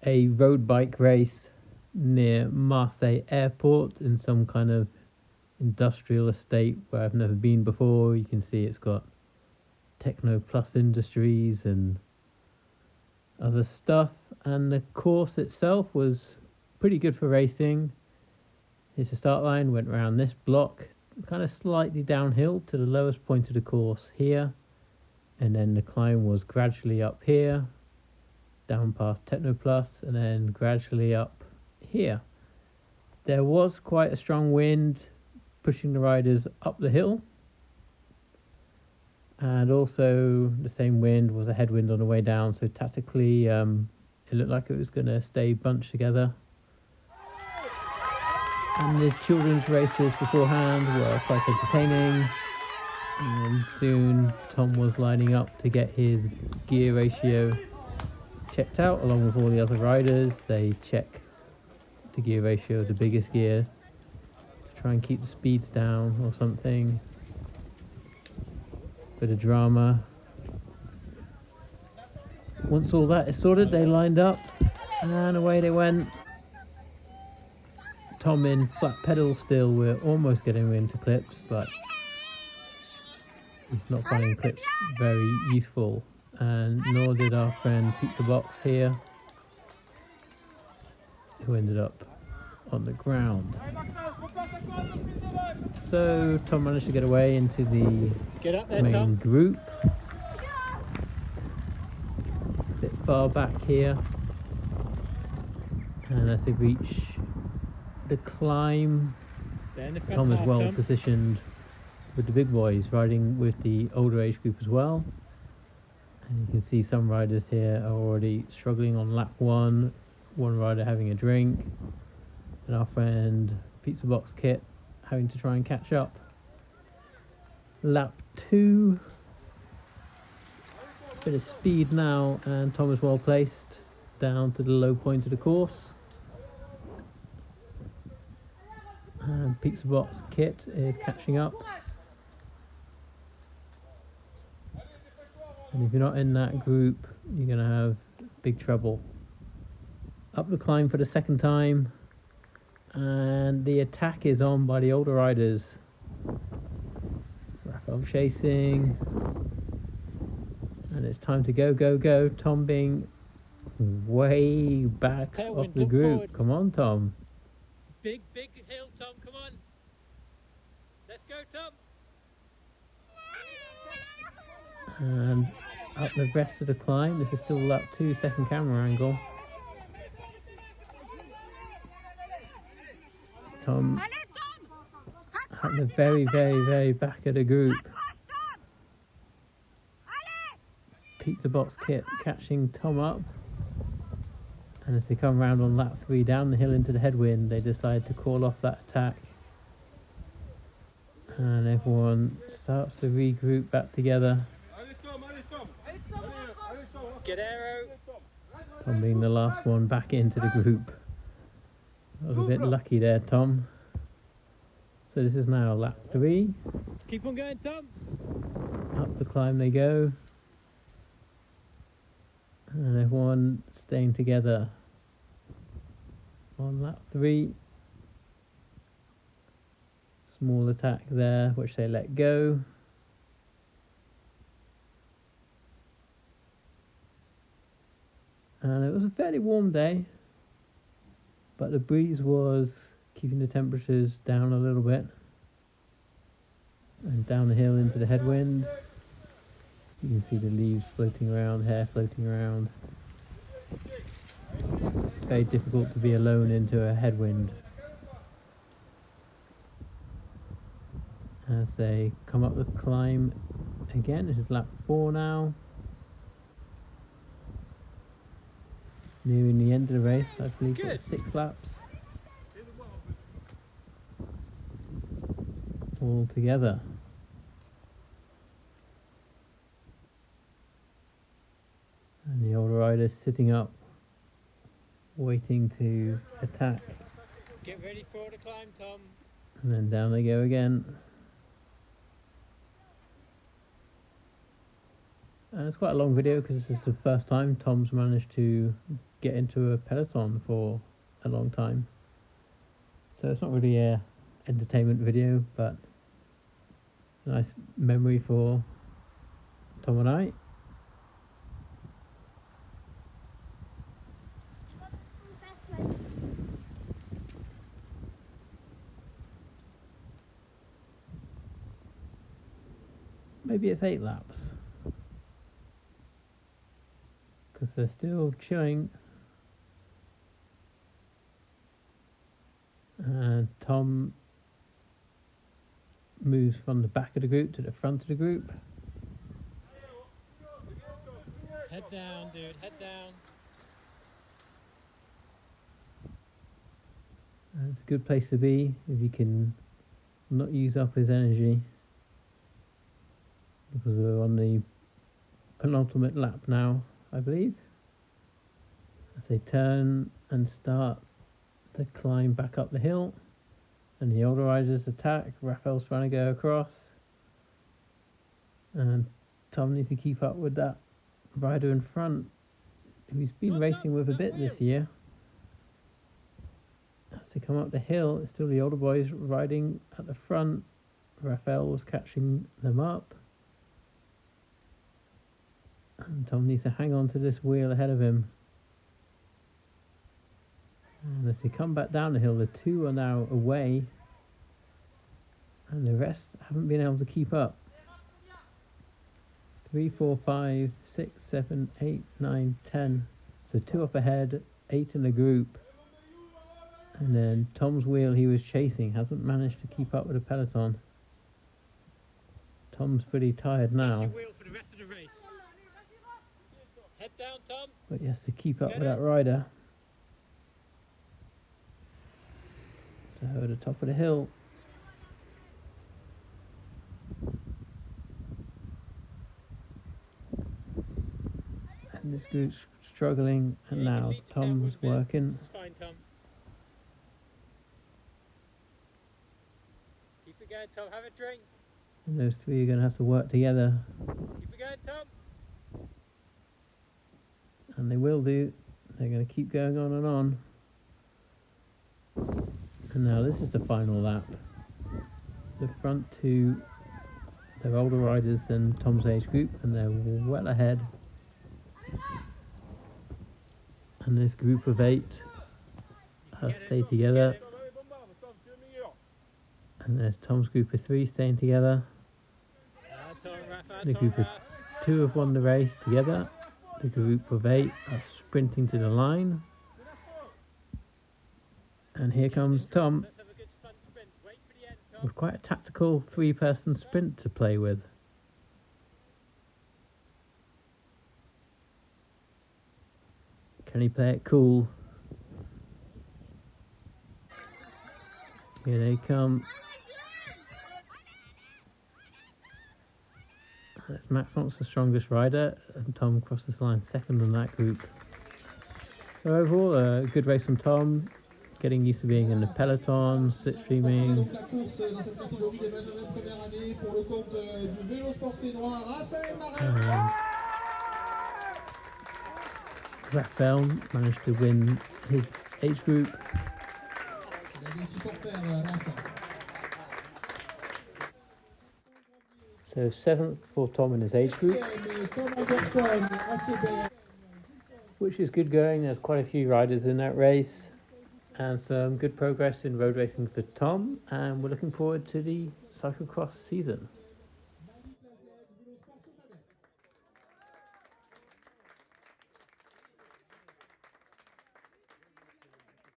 a road bike race near Marseille Airport in some kind of industrial estate where I've never been before. You can see it's got Techno Plus Industries and other stuff, and the course itself was pretty good for racing. Here's the start line, went around this block, kind of slightly downhill to the lowest point of the course here, and then the climb was gradually up here, down past Techno Plus, and then gradually up here. There was quite a strong wind pushing the riders up the hill, and also the same wind was a headwind on the way down, so tactically it looked like it was going to stay bunched together. And the children's races beforehand were quite entertaining, and soon Tom was lining up to get his gear ratio checked out along with all the other riders. They check the gear ratio of the biggest gear to try and keep the speeds down or something. Bit of drama. Once all that is sorted, they lined up and away they went. Tom in flat pedals still. We're almost getting into clips, but he's not finding clips very useful, and nor did our friend Pizza Box here, who ended up on the ground. So Tom managed to get away into the main group. A bit far back here, and as they reach the climb, Tom is well positioned with the big boys, riding with the older age group as well. And you can see some riders here are already struggling on lap one rider having a drink, and our friend Pizza Box Kit having to try and catch up. Lap 2, bit of speed now, and Tom is well placed down to the low point of the course. And Pizza Box Kit is catching up. And if you're not in that group, you're going to have big trouble. Up the climb for the second time, and the attack is on by the older riders. Raphael chasing, and it's time to go, go, go. Tom being way back off the group. Forward. Come on, Tom. Big hill, Tom, come on. Let's go, Tom. And up the rest of the climb. This is still lap 2, second camera angle. Tom at the very, very, very back of the group. Pizza Box Kit catching Tom up. And as they come round on lap 3 down the hill into the headwind, they decide to call off that attack. And everyone starts to regroup back together. Get Aero. Tom being the last one back into the group. I was a bit lucky there, Tom. So this is now lap 3. Keep on going, Tom. Up the climb they go. And everyone staying together. On lap 3. Small attack there, which they let go. And it was a fairly warm day, but the breeze was keeping the temperatures down a little bit. And down the hill into the headwind, you can see the leaves floating around, hair floating around. Very difficult to be alone into a headwind. As they come up the climb again, this is lap 4 now. Nearing the end of the race, I believe it's 6 laps. All together. And the older rider's sitting up, waiting to attack. Get ready for the climb, Tom. And then down they go again. And it's quite a long video because this is the first time Tom's managed to get into a peloton for a long time. So it's not really a entertainment video, but a nice memory for Tom and I. Maybe it's 8 laps. Because they're still chilling. And Tom moves from the back of the group to the front of the group. Head down, dude, head down. And it's a good place to be if you can not use up his energy. Because we're on the penultimate lap now, I believe. As they turn and start to climb back up the hill, and the older riders attack. Raphael's trying to go across, and Tom needs to keep up with that rider in front, who he's been racing with a bit this year. As they come up the hill, it's still the older boys riding at the front. Raphael was catching them up, and Tom needs to hang on to this wheel ahead of him. And as they come back down the hill, the two are now away, and the rest haven't been able to keep up. 3, 4, 5, 6, 7, 8, 9, 10. So 2 up ahead, 8 in the group. And then Tom's wheel he was chasing hasn't managed to keep up with the peloton. Tom's pretty tired now. That's your wheel for the rest of the race. Head down, Tom. But he has to keep up with that rider. So at the top of the hill. And this group's struggling, and now Tom's working. This is fine, Tom. Keep it going, Tom. Have a drink. And those 3 are going to have to work together. Keep it going, Tom. And they will do. They're going to keep going on and on. And now this is the final lap. The front 2, they're older riders than Tom's age group, and they're well ahead. And this group of 8 have stayed together. And there's Tom's group of 3 staying together. The group of 2 have won the race together. The group of 8 are sprinting to the line. And here comes Tom with quite a tactical 3-person sprint to play with. Can he play it cool? Here they come. That's Max Onk's the strongest rider, and Tom crosses the line second in that group. So overall, a good race from Tom, getting used to being in the peloton, slipstreaming. Raphael managed to win his age group. So 7th for Tom in his age group, which is good going. There's quite a few riders in that race, and some good progress in road racing for Tom, and we're looking forward to the cyclocross season.